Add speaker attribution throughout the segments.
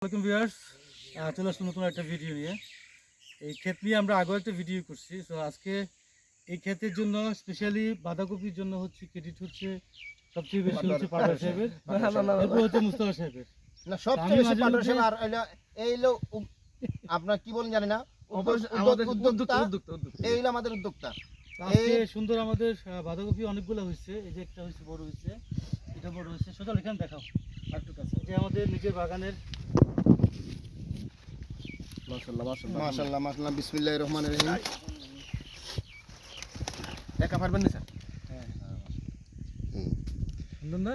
Speaker 1: Welcome viewers, চলে আসলাম নতুন একটা ভিডিও নিয়ে। এই ক্ষেত নিয়ে আমরা আগেও একটা ভিডিও করছি। সো আজকে এই ক্ষেতের জন্য স্পেশালি বাঁধাকপির জন্য হচ্ছে ক্রেডিট হচ্ছে সবচেয়ে বেশি হচ্ছে পাটোয়ার সাহেবের, এরপর হচ্ছে মুস্তাফা সাহেবের।
Speaker 2: না সবচেয়ে বেশি পাটোয়ার সাহেব আর এই হলো আপনার কি বলেন জানি না, উদ্যোক্তা এই হলো আমাদের উদ্যোক্তা।
Speaker 1: আজকে সুন্দর আমাদের বাঁধাকপি অনেকগুলো হয়েছে। এই যে একটা হয়েছে, বড় হয়েছে, এটা বড় হয়েছে। সোজা এখানে দেখাও আরেকটু কাছে, যে আমাদের নিজের বাগানের।
Speaker 2: মাশাআল্লাহ মাশাআল্লাহ, বিসমিল্লাহির রহমানির রহিম। দেখা পারবেন না স্যার?
Speaker 1: হ্যাঁ, সুন্দর না?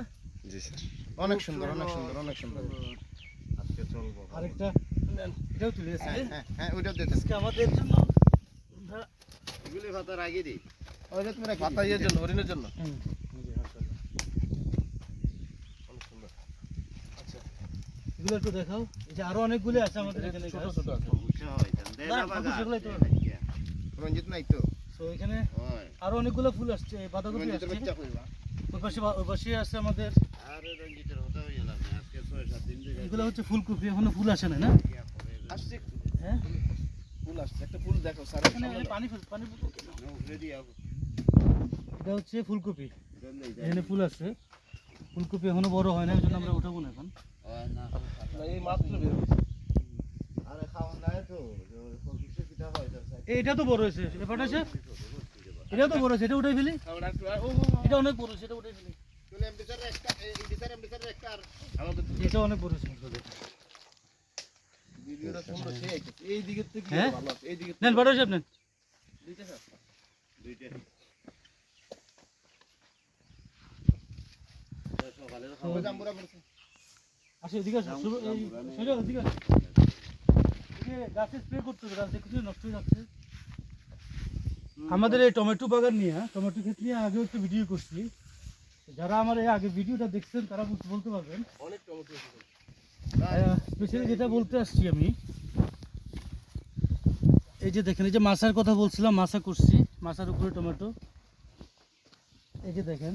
Speaker 2: জি স্যার, অনেক সুন্দর অনেক সুন্দর অনেক সুন্দর।
Speaker 1: আজকে চলবো আরেকটা, এটাও তুলে এসেছে।
Speaker 2: হ্যাঁ হ্যাঁ, ওইটাও দিতে
Speaker 1: আজকে আমাদের জন্য
Speaker 2: এগুলি ভাতা রাখি দিই, ওইটা তুমি রাখি ভাতা ইয়ের জন্য, হরিণের জন্য।
Speaker 1: অনেক সুন্দর। আচ্ছা, এগুলো একটু দেখাও। এই যে আরো অনেকগুলো আছে আমাদের এখানে, ছোট ছোট আছে।
Speaker 2: রঞ্জিত নাই তো?
Speaker 1: সো এখানে আরো অনেকগুলো ফুল আসছে, বাঁধাকপি আসছে। ওই পাশে আছে আমাদের, এগুলো হচ্ছে ফুলকপি, এখনো ফুল আসে না।
Speaker 2: আসছে,
Speaker 1: হ্যাঁ
Speaker 2: ফুল আসছে, একটা ফুল দেখো স্যার।
Speaker 1: এখানে পানি এটা হচ্ছে ফুলকপি, এখানে ফুল আছে। ফুলকপি এখনো বড় হয় না, এই জন্য আমরা উঠাবো না এখন।
Speaker 2: এই মাত্র বের হচ্ছে। আরে খাওয়া নাই তো, কিছু পিঠা হয় স্যার।
Speaker 1: এটা তো বড় হয়েছে, এবার আছে, এটা তো বড় হয়েছে, এটা উঠাই ফেলি। এটা অনেক বড় হয়েছে, এটা উঠাই ফেলি। এটা অনেক বড় হয়েছে।
Speaker 2: ভিডিওটা সুন্দর, সেই আইতেছে এই দিকের থেকে ভালো আছে। এই দিকে
Speaker 1: নেন, বড় হয়েছে আপনি
Speaker 2: দুইটা স্যার, দুইটা সকালে জাম্বুরা পড়ছে।
Speaker 1: আসে এদিকে আসো, শুরু এই সোজা এদিকে আসো। এই গাছে স্প্রে করতে হবে, গাছ দেখতে নষ্ট হয়ে যাচ্ছে। আমাদের এই টমেটো বাগান নিয়ে, টমেটো ক্ষেত নিয়ে আগেও একটা ভিডিও করছি। যারা আমার এই আগে ভিডিওটা দেখছেন তারা বলতে পারবেন।
Speaker 2: অনেক টমেটো এসেছে।
Speaker 1: স্পেশালি যেটা বলতে আসছি আমি, এই যে দেখেন, এই যে মাছার কথা বলছিলাম, মাছা করছি, মাছার উপরে টমেটো। এই যে দেখেন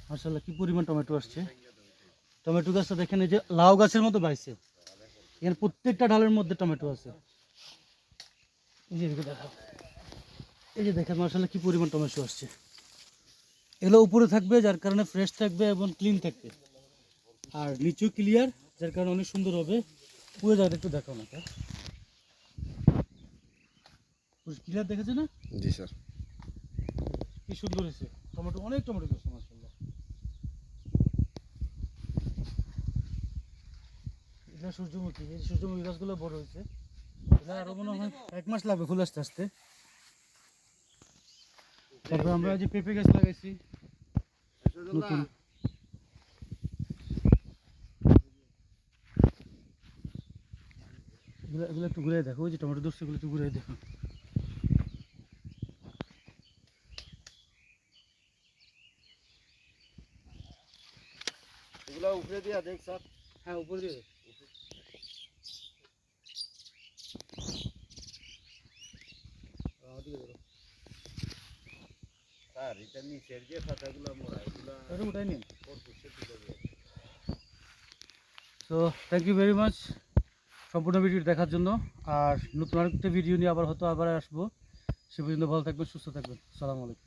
Speaker 1: মাশাআল্লাহ কি পরিমাণ টমেটো আসছে। টমেটো গাছটা দেখেন, এই যে লাউ গাছের মতো বাইছে। এখানে প্রত্যেকটা ডালের মধ্যে টমেটো আছে। এই যে দেখো, এই যে দেখেন মাশাআল্লাহ কি পরিমাণ টমেটো আসছে। এগুলো উপরে থাকবে, যার কারণে ফ্রেশ থাকবে এবং ক্লিন থাকবে। আর নিচু ক্লিয়ার, যার কারণে অনেক সুন্দর হবে। পুরো জায়গাটা একটু দেখাও না, ক্লিয়ার দেখেছে না?
Speaker 2: জি স্যার,
Speaker 1: কি সুন্দর হয়েছে টমেটো, অনেক টমেটো গাছ মাশাআল্লাহ। এটা সূর্যমুখী, এই সূর্যমুখী গাছগুলো বড় হয়েছে। এটা আরো মনে হয় 1 মাস লাগবে ফুল আসতে আসতে। তারপর আমরা যে পেঁপে গাছ লাগাইছি নতুন। এগুলো একটু ঘুরে দেখো, ওই যে টমেটো ধরছে, এগুলো একটু ঘুরে দেখো।
Speaker 2: এগুলা উপরে দিয়া দেখ স্যার।
Speaker 1: হ্যাঁ, উপরে দিয়ে
Speaker 2: স্যার এটা নিচের যে পাতাগুলো মোড়া, এগুলা
Speaker 1: উঠাই নিন।
Speaker 2: পরপুষে তুলে দিয়ে।
Speaker 1: So thank you very much সম্পূর্ণ ভিডিও দেখার জন্য। আর নতুন আরেকটা ভিডিও নিয়ে আবার আসবো। সে পর্যন্ত ভালো থাকবেন, সুস্থ থাকবেন। আসসালামু আলাইকুম।